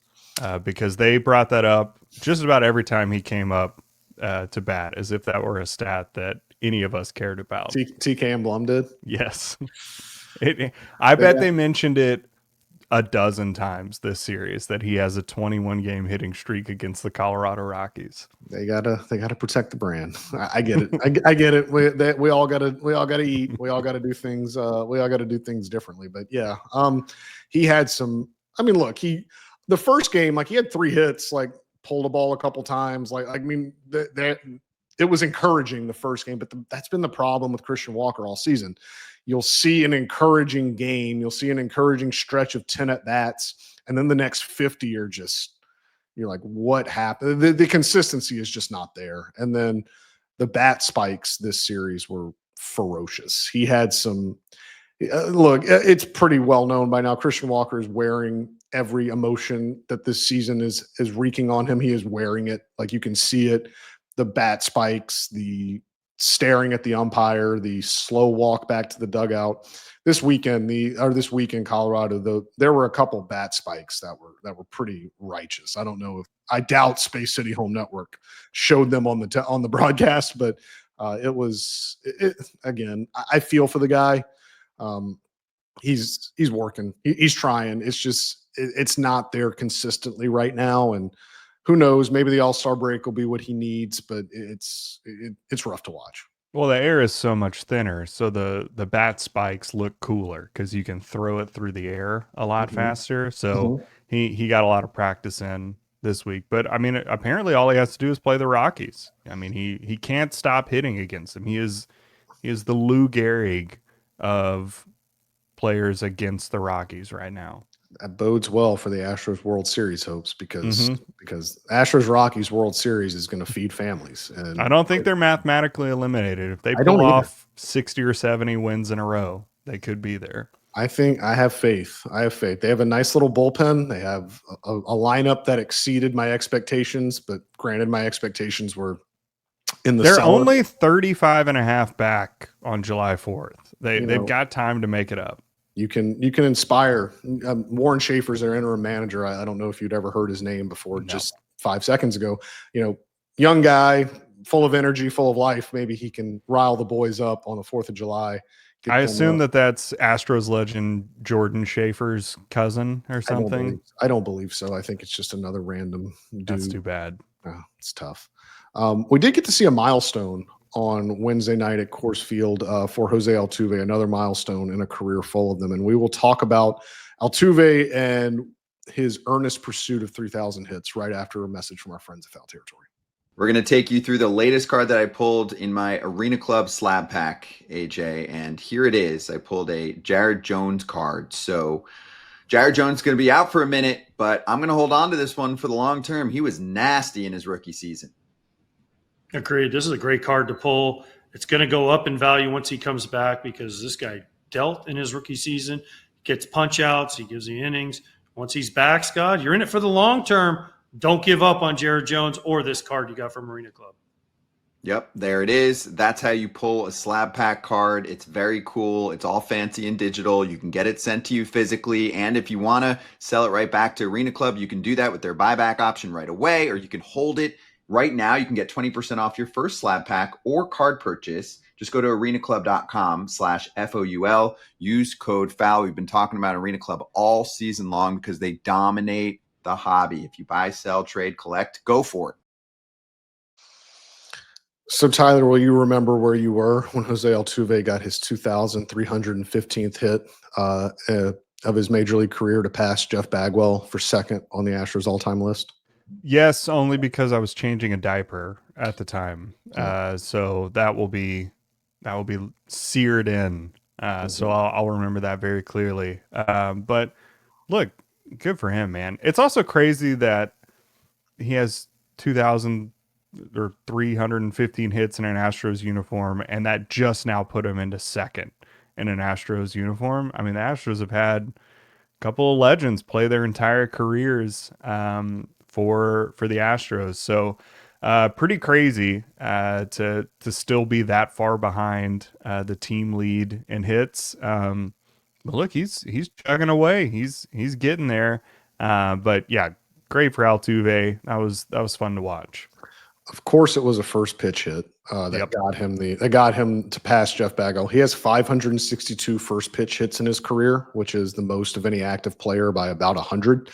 [SPEAKER 2] Because they brought that up just about every time he came up to bat, as if that were a stat that any of us cared about.
[SPEAKER 1] TK and Blum did?
[SPEAKER 2] Yes. I bet they mentioned it a dozen times this series that he has a 21 game hitting streak against the Colorado Rockies.
[SPEAKER 1] They gotta protect the brand. I get it. I get it. We all gotta eat. We all gotta do things. We all gotta do things differently. But yeah, he had some. I mean, look, the first game, he had 3 hits, pulled a ball a couple times. It was encouraging the first game, but that's been the problem with Christian Walker all season. You'll see an encouraging game. You'll see an encouraging stretch of 10 at bats. And then the next 50 you're like, what happened? The consistency is just not there. And then the bat spikes this series were ferocious. He had some, look, it's pretty well known by now. Christian Walker is wearing every emotion that this season is wreaking on him. He is wearing it. You can see it. The bat spikes, the staring at the umpire, the slow walk back to the dugout. This week in Colorado, there were a couple bat spikes that were pretty righteous. I doubt Space City Home Network showed them on the broadcast, but again, I feel for the guy. He's working. He's trying. It's just it's not there consistently right now, and who knows? Maybe the All-Star break will be what he needs, but it's rough to watch.
[SPEAKER 2] Well, the air is so much thinner, so the bat spikes look cooler because you can throw it through the air a lot faster. So he got a lot of practice in this week. But I mean, apparently all he has to do is play the Rockies. I mean, he can't stop hitting against them. He is the Lou Gehrig of players against the Rockies right now.
[SPEAKER 1] That bodes well for the Astros World Series hopes because Astros Rockies World Series is going to feed families. And
[SPEAKER 2] I don't think they're mathematically eliminated. If they pull off 60 or 70 wins in a row, they could be there.
[SPEAKER 1] I have faith. They have a nice little bullpen. They have a lineup that exceeded my expectations, but granted, my expectations were in the
[SPEAKER 2] They're
[SPEAKER 1] cellar.
[SPEAKER 2] only 35 and a half back on July 4th. They've got time to make it up.
[SPEAKER 1] You can inspire. Warren Schaefer's their interim manager. I don't know if you'd ever heard his name before. No. Just 5 seconds ago. Young guy, full of energy, full of life. Maybe he can rile the boys up on the 4th of July.
[SPEAKER 2] I assume that's Astros legend Jordan Schaefer's cousin or something.
[SPEAKER 1] I don't believe so. I think it's just another random dude.
[SPEAKER 2] That's too bad.
[SPEAKER 1] Oh, it's tough. We did get to see a milestone on Wednesday night at Coors Field for Jose Altuve, another milestone in a career full of them. And we will talk about Altuve and his earnest pursuit of 3,000 hits right after a message from our friends at Foul Territory.
[SPEAKER 4] We're going to take you through the latest card that I pulled in my Arena Club slab pack, AJ. And here it is. I pulled a Jared Jones card. So Jared Jones is going to be out for a minute, but I'm going to hold on to this one for the long term. He was nasty in his rookie season.
[SPEAKER 5] Agreed. This is a great card to pull. It's going to go up in value once he comes back because this guy dealt in his rookie season, gets punch outs, he gives the innings. Once he's back, Scott, you're in it for the long term. Don't give up on Jared Jones or this card you got from Marina Club.
[SPEAKER 4] Yep, there it is. That's how you pull a slab pack card. It's very cool. It's all fancy and digital. You can get it sent to you physically. And if you want to sell it right back to Arena Club, you can do that with their buyback option right away, or you can hold it right now. You can get 20% off your first slab pack or card purchase. Just go to arenaclub.com/FOUL. Use code FOUL. We've been talking about Arena Club all season long because they dominate the hobby. If you buy, sell, trade, collect, go for it.
[SPEAKER 1] So, Tyler, will you remember where you were when Jose Altuve got his 2,315th hit of his major league career to pass Jeff Bagwell for second on the Astros all-time list?
[SPEAKER 2] Yes, only because I was changing a diaper at the time. So that will be seared in. So I'll remember that very clearly. But look, good for him, man. It's also crazy that he has 2,000 or 315 hits in an Astros uniform, and that just now put him into second in an Astros uniform. I mean, the Astros have had a couple of legends play their entire careers for the Astros. So pretty crazy to still be that far behind the team lead in hits. But look, he's chugging away. He's getting there. But yeah, great for Altuve. That was fun to watch.
[SPEAKER 1] Of course, it was a first pitch hit that got him to pass Jeff Bagwell. He has 562 first pitch hits in his career, which is the most of any active player by about 100.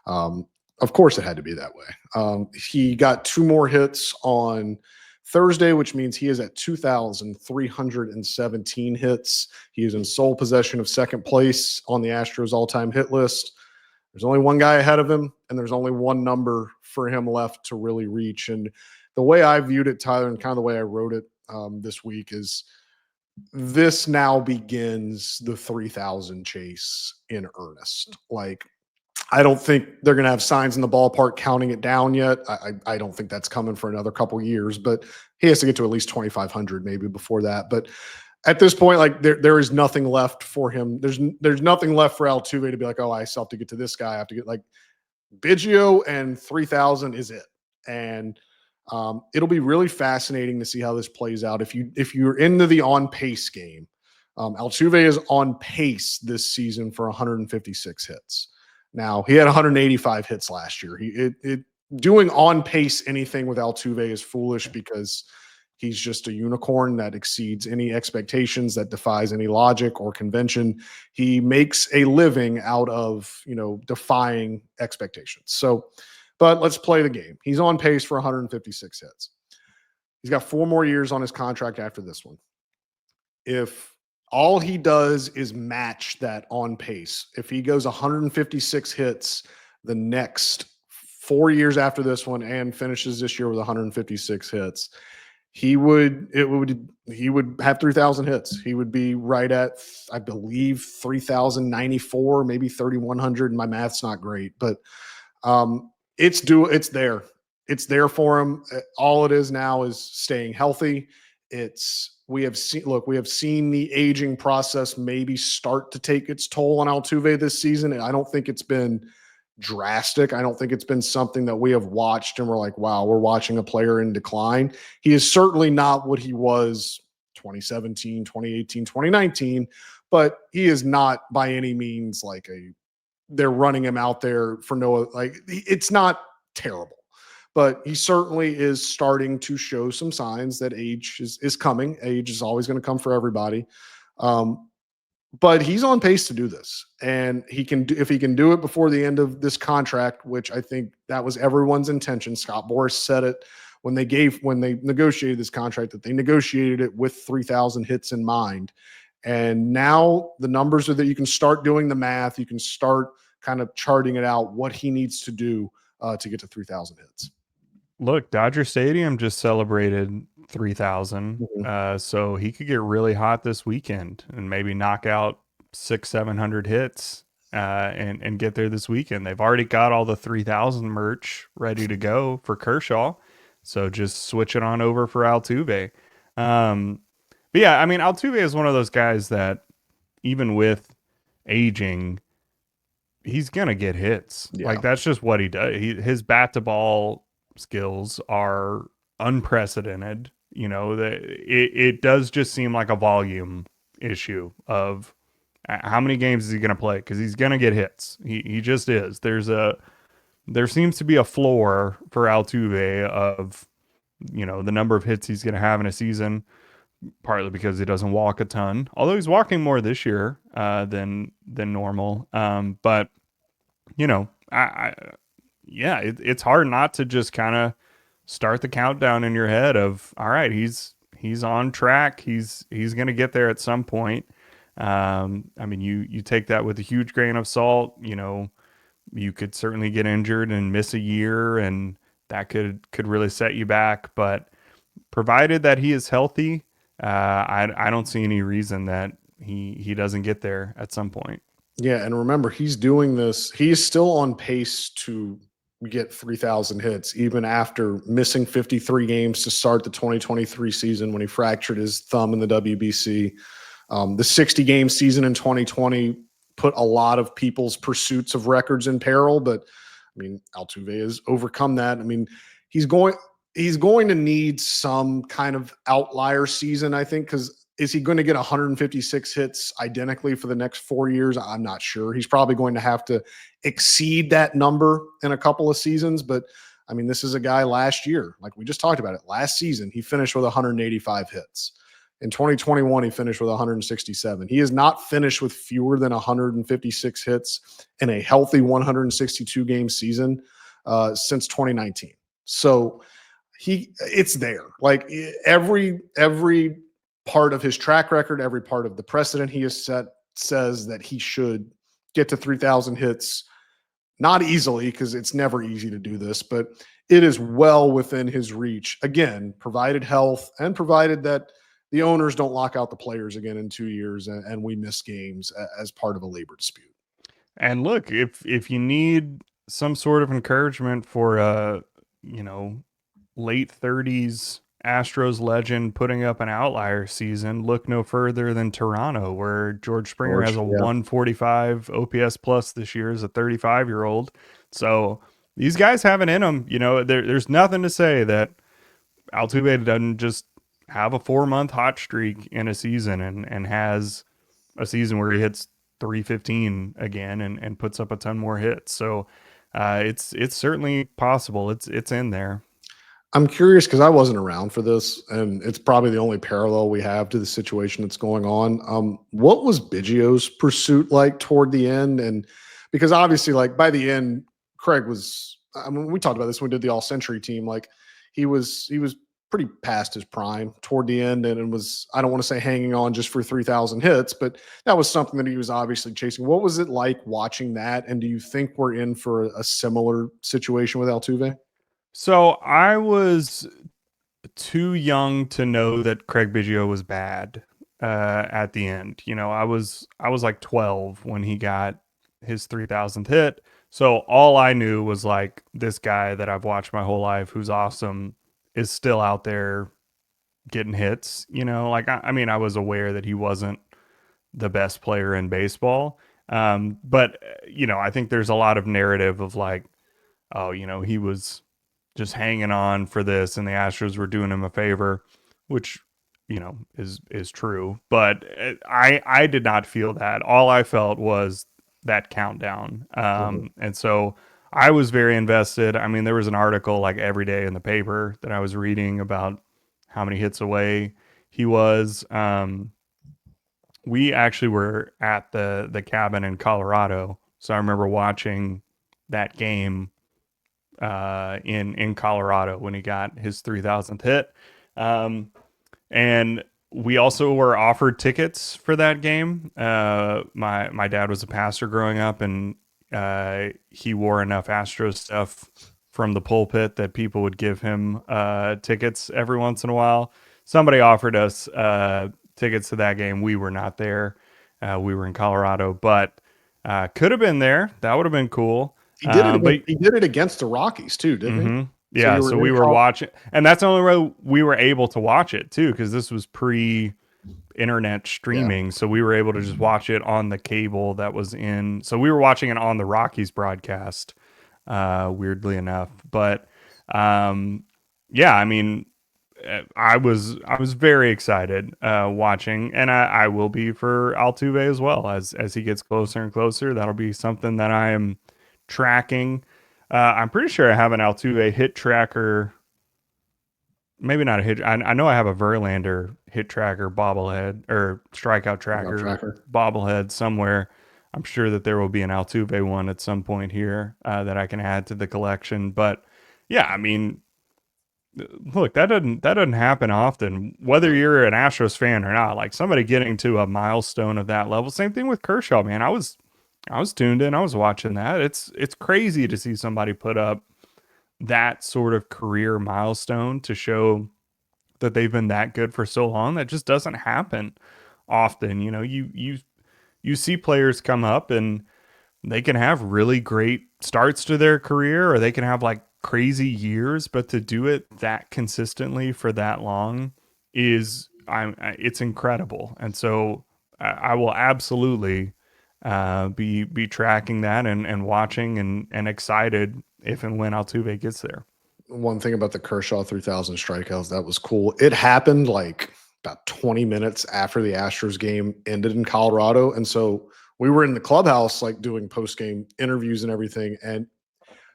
[SPEAKER 1] Of course, it had to be that way. He got 2 more hits on Thursday, which means he is at 2,317 hits. He is in sole possession of second place on the Astros all-time hit list. There's only one guy ahead of him, and there's only one number for him left to really reach. And the way I viewed it, Tyler, and kind of the way I wrote it this week is this now begins the 3,000 chase in earnest. Like, I don't think they're going to have signs in the ballpark counting it down yet. I don't think that's coming for another couple years, but he has to get to at least 2,500 maybe before that. But at this point, like there is nothing left for him. There's nothing left for Altuve to be like, oh, I still have to get to this guy. I have to get like Biggio, and 3,000 is it. And it'll be really fascinating to see how this plays out. If you're into the on pace game, Altuve is on pace this season for 156 hits. Now, he had 185 hits last year. Doing on pace anything with Altuve is foolish because he's just a unicorn that exceeds any expectations, that defies any logic or convention. He makes a living out of, defying expectations. So, but let's play the game. He's on pace for 156 hits. He's got 4 more years on his contract after this one. If all he does is match that on pace, if he goes 156 hits the next 4 years after this one and finishes this year with 156 hits, he would have 3,000 hits. He would be right at, I believe, 3,094, maybe 3,100. My math's not great, but it's there. It's there for him. All it is now is staying healthy. We have seen the aging process maybe start to take its toll on Altuve this season. And I don't think it's been drastic. I don't think it's been something that we have watched and we're like, wow, we're watching a player in decline. He is certainly not what he was 2017, 2018, 2019, but he is not by any means like they're running him out there for it's not terrible. But he certainly is starting to show some signs that age is coming. Age is always going to come for everybody. But he's on pace to do this. And if he can do it before the end of this contract, which I think that was everyone's intention. Scott Boras said it when they negotiated this contract, that they negotiated it with 3,000 hits in mind. And now the numbers are that you can start doing the math. You can start kind of charting it out, what he needs to do to get to 3,000 hits.
[SPEAKER 2] Look, Dodger Stadium just celebrated 3,000. So he could get really hot this weekend and maybe knock out 600-700 hits and get there this weekend. They've already got all the 3,000 merch ready to go for Kershaw. So just switch it on over for Altuve. But yeah, I mean, Altuve is one of those guys that even with aging, he's going to get hits. Yeah. Like that's just what he does. His bat to ball skills are unprecedented. it does just seem like a volume issue of how many games is he going to play? Because he's going to get hits. He just is. There seems to be a floor for Altuve of, the number of hits he's going to have in a season, partly because he doesn't walk a ton, although he's walking more this year than normal. But it's hard not to just kind of start the countdown in your head of, all right, he's on track. He's going to get there at some point. You take that with a huge grain of salt. You could certainly get injured and miss a year, and that could really set you back. But provided that he is healthy, I don't see any reason that he doesn't get there at some point.
[SPEAKER 1] Yeah, and remember, he's doing this. He's still on pace to get 3,000 hits, even after missing 53 games to start the 2023 season when he fractured his thumb in the WBC. The 60-game season in 2020 put a lot of people's pursuits of records in peril, but Altuve has overcome that. He's going to need some kind of outlier season, I think, because is he going to get 156 hits identically for the next 4 years? I'm not sure. He's probably going to have to exceed that number in a couple of seasons. But, this is a guy last year, like we just talked about it, last season, he finished with 185 hits. In 2021, he finished with 167. He has not finished with fewer than 156 hits in a healthy 162-game season since 2019. So it's there. Like every part of his track record, every part of the precedent he has set says that he should get to 3,000 hits, not easily, because it's never easy to do this, but it is well within his reach. Again, provided health and provided that the owners don't lock out the players again in 2 years and we miss games as part of a labor dispute.
[SPEAKER 2] And look, if you need some sort of encouragement for late 30s Astros legend putting up an outlier season, look no further than Toronto, where George Springer has a 145 OPS plus this year as a 35-year-old. So these guys have it in them. There's nothing to say that Altuve doesn't just have a 4-month hot streak in a season and has a season where he hits 315 again and puts up a ton more hits. So it's certainly possible. It's in there.
[SPEAKER 1] I'm curious because I wasn't around for this, and it's probably the only parallel we have to the situation that's going on. What was Biggio's pursuit like toward the end? And because obviously, like by the end, Craig was. We talked about this when we did the All-Century team. Like he was pretty past his prime toward the end, and it was. I don't want to say hanging on just for 3,000 hits, but that was something that he was obviously chasing. What was it like watching that? And do you think we're in for a similar situation with Altuve?
[SPEAKER 2] So I was too young to know that Craig Biggio was bad at the end. I was like 12 when he got his 3,000th hit. So all I knew was like this guy that I've watched my whole life, who's awesome, is still out there getting hits. I was aware that he wasn't the best player in baseball. But I think there's a lot of narrative of like, oh, he was just hanging on for this and the Astros were doing him a favor, which, is true. But I did not feel that. All I felt was that countdown. And so I was very invested. There was an article like every day in the paper that I was reading about how many hits away he was. We actually were at the cabin in Colorado. So I remember watching that game in Colorado when he got his 3,000th hit. And we also were offered tickets for that game. My dad was a pastor growing up, and he wore enough Astros stuff from the pulpit that people would give him tickets every once in a while. Somebody offered us tickets to that game. We were not there. We were in Colorado, but could have been there. That would have been cool.
[SPEAKER 1] He did it against the Rockies too, didn't he?
[SPEAKER 2] Yeah, so we were watching, and that's the only way we were able to watch it too, because this was pre-internet streaming. Yeah. So we were able to just watch it on the cable that was in. So we were watching it on the Rockies broadcast, weirdly enough. But I was very excited watching, and I will be for Altuve as well as he gets closer and closer. That'll be something that I am tracking. I'm pretty sure I have an Altuve hit tracker. Maybe not a hit. I know I have a Verlander hit tracker bobblehead or strikeout tracker bobblehead somewhere. I'm sure that there will be an Altuve one at some point here that I can add to the collection. But yeah, I mean, look, that doesn't happen often. Whether you're an Astros fan or not, like somebody getting to a milestone of that level. Same thing with Kershaw, man. I was tuned in. I was watching that. It's crazy to see somebody put up that sort of career milestone to show that they've been that good for so long. That just doesn't happen often. You know, you see players come up and they can have really great starts to their career, or they can have like crazy years, but to do it that consistently for that long it's incredible. And so I will absolutely be tracking that and watching and excited if and when Altuve gets there.
[SPEAKER 1] One thing about the Kershaw 3,000 strikeouts that was cool. It happened like about 20 minutes after the Astros game ended in Colorado, and so we were in the clubhouse like doing post-game interviews and everything. And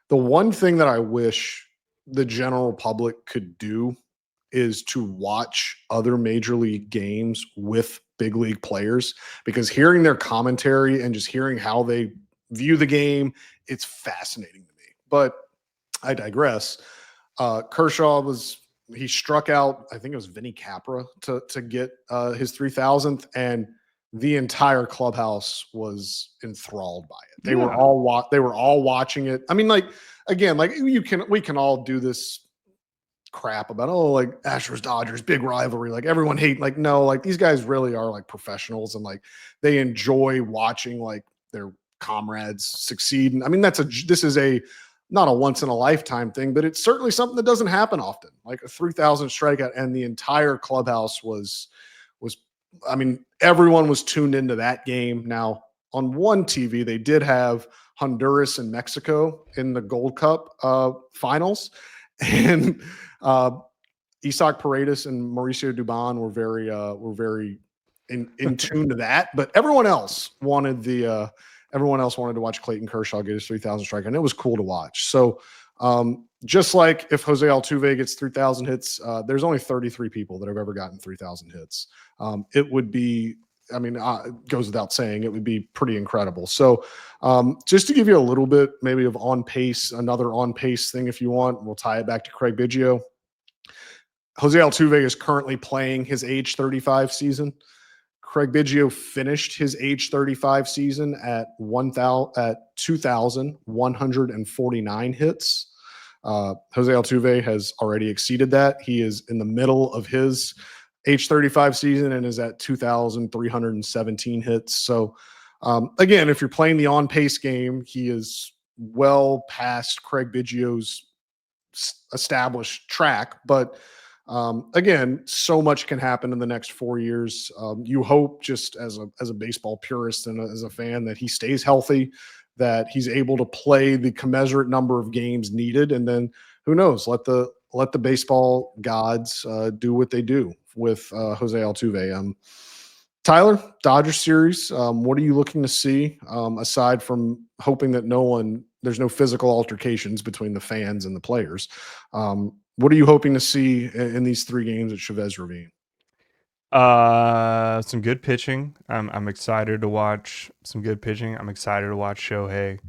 [SPEAKER 1] the one thing that I wish the general public could do is to watch other major league games with big league players, because hearing their commentary and just hearing how they view the game, it's fascinating to me. But I digress. Kershaw he struck out, I think it was Vinny Capra to get his 3,000th, and the entire clubhouse was enthralled by it. They were all watching it. I mean, like, again, like we can all do this crap about, oh, like Astros Dodgers, big rivalry, like everyone like, no, like these guys really are like professionals, and like they enjoy watching like their comrades succeed. And I mean, this is not a once in a lifetime thing, but it's certainly something that doesn't happen often. Like a 3,000 strikeout, and the entire clubhouse was, I mean, everyone was tuned into that game. Now, on one TV, they did have Honduras and Mexico in the Gold Cup finals, and Isaac Paredes and Mauricio Dubon were very in tune to that. But everyone else wanted to watch Clayton Kershaw get his 3,000 strikeout, and it was cool to watch. So just like if Jose Altuve gets 3,000 hits, there's only 33 people that have ever gotten 3,000 hits. It would be, I mean, it goes without saying, it would be pretty incredible. So just to give you a little bit maybe of another on pace thing, if you want, we'll tie it back to Craig Biggio. Jose Altuve is currently playing his age 35 season. Craig Biggio finished his age 35 season at 2,149 hits. Jose Altuve has already exceeded that. He is in the middle of his age 35 season and is at 2,317 hits. So again, if you're playing the on-pace game, he is well past Craig Biggio's established track. But again, so much can happen in the next 4 years. You hope, just as a baseball purist and as a fan, that he stays healthy, that he's able to play the commensurate number of games needed, and then who knows? Let the baseball gods do what they do with Jose Altuve. Tyler, Dodgers series. What are you looking to see aside from hoping that there's no physical altercations between the fans and the players? What are you hoping to see in these 3 games at Chavez Ravine?
[SPEAKER 2] Some good pitching. I'm excited to watch some good pitching. I'm excited to watch Shohei.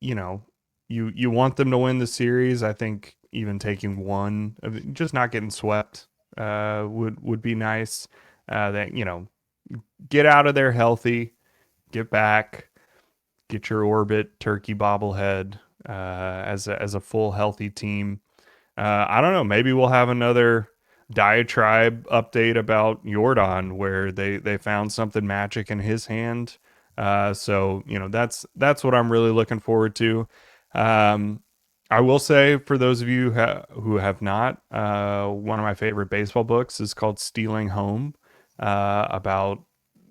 [SPEAKER 2] You know, you want them to win the series. I think even taking one, just not getting swept, would be nice. That, you know, get out of there healthy, get back, get your orbit turkey bobblehead as a full healthy team. I don't know. Maybe we'll have another diatribe update about Jordan where they found something magic in his hand. So, you know, that's what I'm really looking forward to. I will say, for those of you who have not, one of my favorite baseball books is called Stealing Home, about,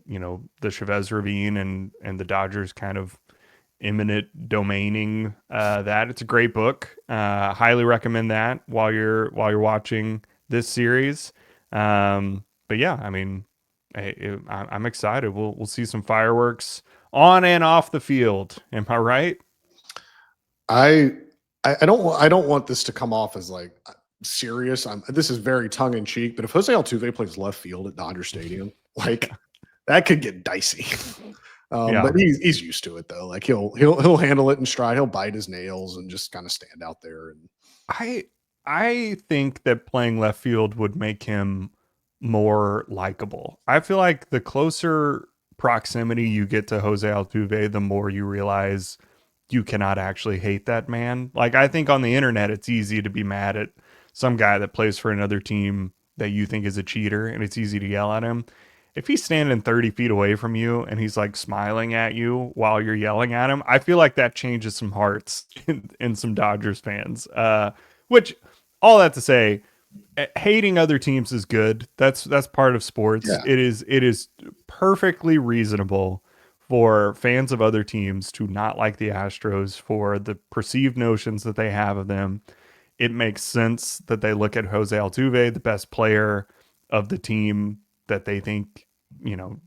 [SPEAKER 2] you know, the Chavez Ravine and the Dodgers kind of imminent domaining that. It's a great book. Highly recommend that while you're watching this series. But yeah, I mean, I'm excited. We'll see some fireworks on and off the field. Am I right?
[SPEAKER 1] I don't want this to come off as like serious. This is very tongue in cheek, but if Jose Altuve plays left field at Dodger Stadium, like that could get dicey.
[SPEAKER 2] Yeah.
[SPEAKER 1] But he's used to it though. Like he'll handle it in stride. He'll bite his nails and just kind of stand out there. And
[SPEAKER 2] I think that playing left field would make him more likable. I feel like the closer proximity you get to Jose Altuve, the more you realize you cannot actually hate that man. Like, I think on the internet, it's easy to be mad at some guy that plays for another team that you think is a cheater, and it's easy to yell at him. If he's standing 30 feet away from you and he's like smiling at you while you're yelling at him, I feel like that changes some hearts in some Dodgers fans. Which, all that to say, hating other teams is good. That's part of sports.
[SPEAKER 1] Yeah.
[SPEAKER 2] It is perfectly reasonable for fans of other teams to not like the Astros for the perceived notions that they have of them. It makes sense that they look at Jose Altuve, the best player of the team that they think,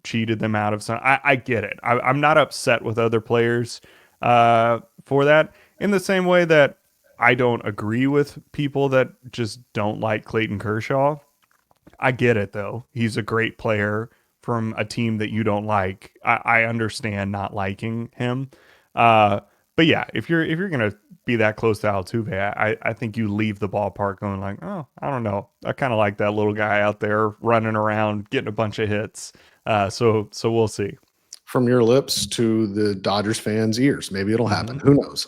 [SPEAKER 2] cheated them out of some. I get it. I'm not upset with other players for that, in the same way that I don't agree with people that just don't like Clayton Kershaw. I get it though. He's a great player from a team that you don't like. I understand not liking him. But yeah, if you're gonna be that close to Altuve, I think you leave the ballpark going like, oh, I don't know. I kind of like that little guy out there running around, getting a bunch of hits. So we'll see.
[SPEAKER 1] From your lips to the Dodgers fans' ears, maybe it'll happen. Who knows?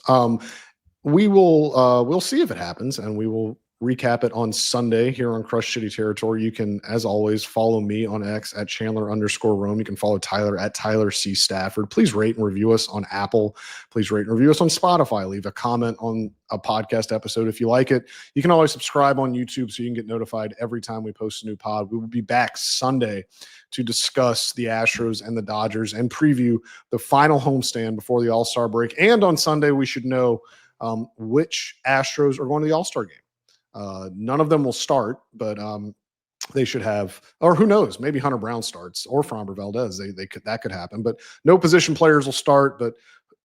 [SPEAKER 1] We'll see if it happens, and we will recap it on Sunday here on Crush City Territory. You can, as always, follow me on X at Chandler_Rome. You can follow Tyler at Tyler C. Stafford. Please rate and review us on Apple. Please rate and review us on Spotify. Leave a comment on a podcast episode if you like it. You can always subscribe on YouTube so you can get notified every time we post a new pod. We will be back Sunday to discuss the Astros and the Dodgers and preview the final homestand before the All-Star break. And on Sunday, we should know which Astros are going to the All-Star game. None of them will start, but they should have, or who knows, maybe Hunter Brown starts or Framber Valdez. That could happen, but no position players will start, but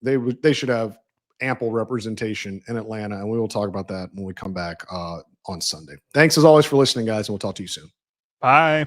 [SPEAKER 1] they should have ample representation in Atlanta, and we will talk about that when we come back on Sunday. Thanks as always for listening, guys, and we'll talk to you soon.
[SPEAKER 2] Bye.